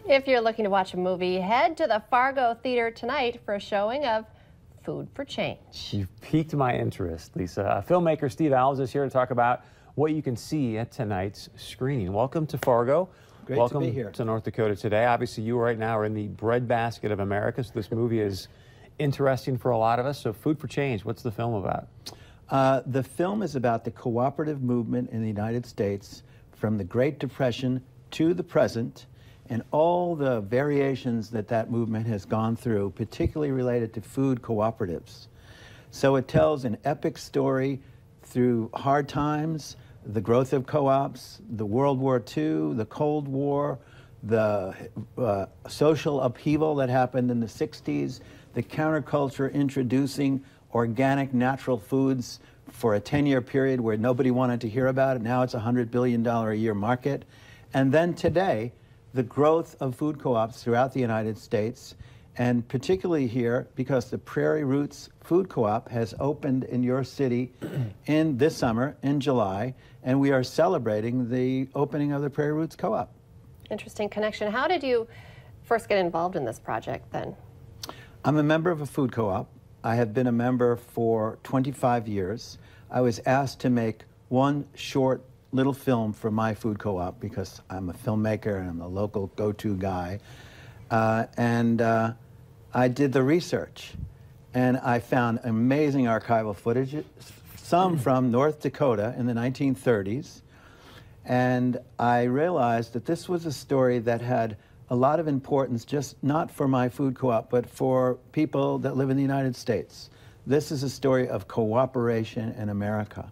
If you're looking to watch a movie, head to the Fargo Theater tonight for a showing of Food for Change. You've piqued my interest, Lisa. Filmmaker Steve Alves is here to talk about what you can see at tonight's screening. Welcome to Fargo. Great Welcome to be here. to North Dakota today. Obviously, you right now are in the breadbasket of America, so this movie is interesting for a lot of us. So Food for Change, what's the film about? The film is about the cooperative movement in the United States from the Great Depression to the present, and all the variations that that movement has gone through, particularly related to food cooperatives. So it tells an epic story through hard times, the growth of co-ops, the World War II, the Cold War, the social upheaval that happened in the 60s, the counterculture introducing organic natural foods for a 10-year period where nobody wanted to hear about it. Now it's a $100 billion a year market. And then today, the growth of food co-ops throughout the United States, and particularly here because the Prairie Roots Food Co-op has opened in your city in this summer, in July, and we are celebrating the opening of the Prairie Roots Co-op. Interesting connection. How did you first get involved in this project then? I'm a member of a food co-op. I have been a member for 25 years. I was asked to make one short little film for my food co-op because I'm a filmmaker and I'm a local go-to guy. I did the research, and I found amazing archival footage, some from North Dakota in the 1930s, and I realized that this was a story that had a lot of importance, just not for my food co-op, but for people that live in the United States. This is a story of cooperation in America,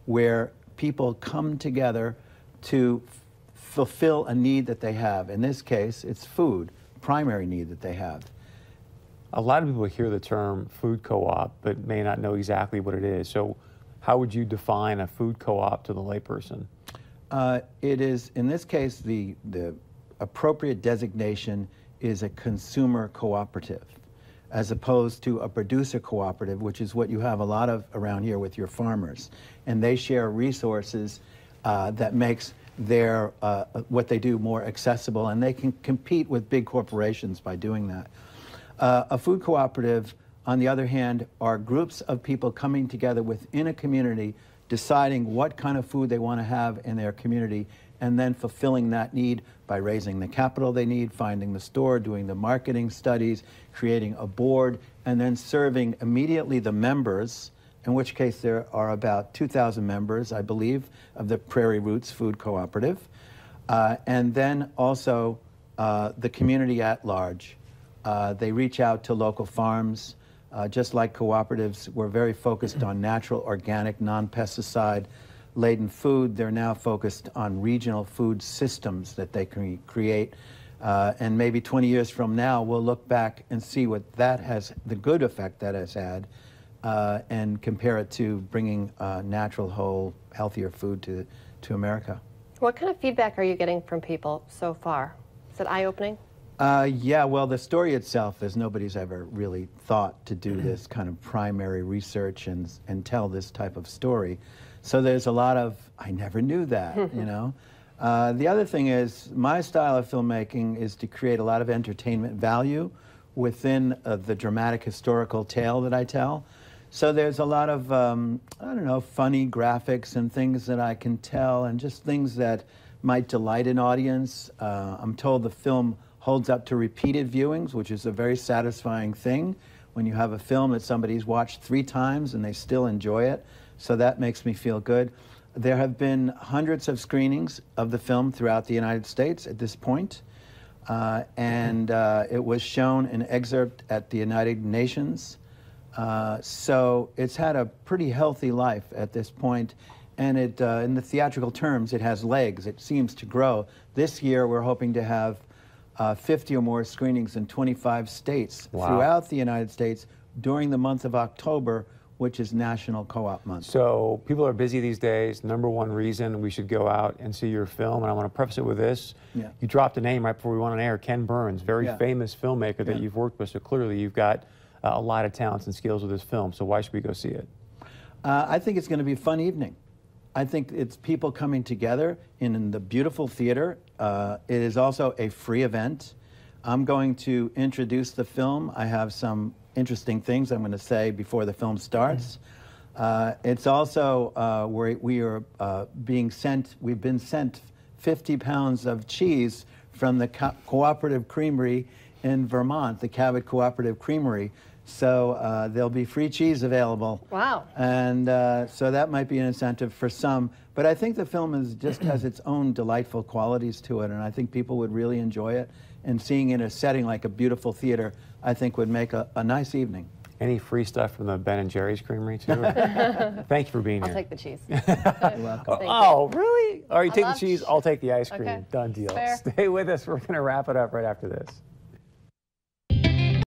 where people come together to fulfill a need that they have. In this case, it's food, primary need that they have. A lot of people hear the term food co-op, but may not know exactly what it is. So how would you define a food co-op to the layperson? It is, in this case, the appropriate designation is a consumer cooperative, as opposed to a producer cooperative, which is what you have a lot of around here with your farmers. And they share resources that makes their, what they do more accessible, and they can compete with big corporations by doing that. A food cooperative, on the other hand, are groups of people coming together within a community, deciding what kind of food they want to have in their community, and then fulfilling that need by raising the capital they need, finding the store, doing the marketing studies, creating a board, and then serving immediately the members, in which case there are about 2,000 members, I believe, of the Prairie Roots Food Cooperative, and then also the community at large. They reach out to local farms. Just like cooperatives, we're very focused on natural, organic, non-pesticide laden food. They're now focused on regional food systems that they can create. And maybe 20 years from now, we'll look back and see what that has, the good effect that has had, and compare it to bringing natural, whole, healthier food to America. What kind of feedback are you getting from people so far? Is it eye-opening? Yeah, well, the story itself is nobody's ever really thought to do this kind of primary research and tell this type of story. So there's a lot of, I never knew that, you know. The other thing is, my style of filmmaking is to create a lot of entertainment value within the dramatic historical tale that I tell. So there's a lot of, I don't know, funny graphics and things that I can tell, and just things that might delight an audience. I'm told the film holds up to repeated viewings, which is a very satisfying thing when you have a film that somebody's watched 3 times and they still enjoy it. So that makes me feel good. There have been hundreds of screenings of the film throughout the United States at this point. It was shown in excerpt at the United Nations. So it's had a pretty healthy life at this point. And it, in the theatrical terms, it has legs. It seems to grow. This year, we're hoping to have 50 or more screenings in 25 states throughout the United States during the month of October, which is National Co-op Month. So people are busy these days. Number one reason we should go out and see your film, and I want to preface it with this. Yeah. You dropped a name right before we went on air, Ken Burns, very famous filmmaker that you've worked with, so clearly you've got a lot of talents and skills with this film, so why should we go see it? I think it's going to be a fun evening. I think it's people coming together in the beautiful theater it is also a free event. I'm going to introduce the film. I have some interesting things I'm going to say before the film starts. It's also where we've been sent 50 pounds of cheese from the Cooperative Creamery in Vermont, the Cabot Cooperative Creamery. So there'll be free cheese available. Wow. And so that might be an incentive for some. But I think the film just has its own delightful qualities to it, and I think people would really enjoy it. And seeing it in a setting like a beautiful theater, I think would make a nice evening. Any free stuff from the Ben & Jerry's Creamery, too? Thank you for being here. I'll take the cheese. You're welcome. Oh, really? All right, you take the love cheese, I'll take the ice cream. Okay. Done deal. Fair. Stay with us. We're going to wrap it up right after this.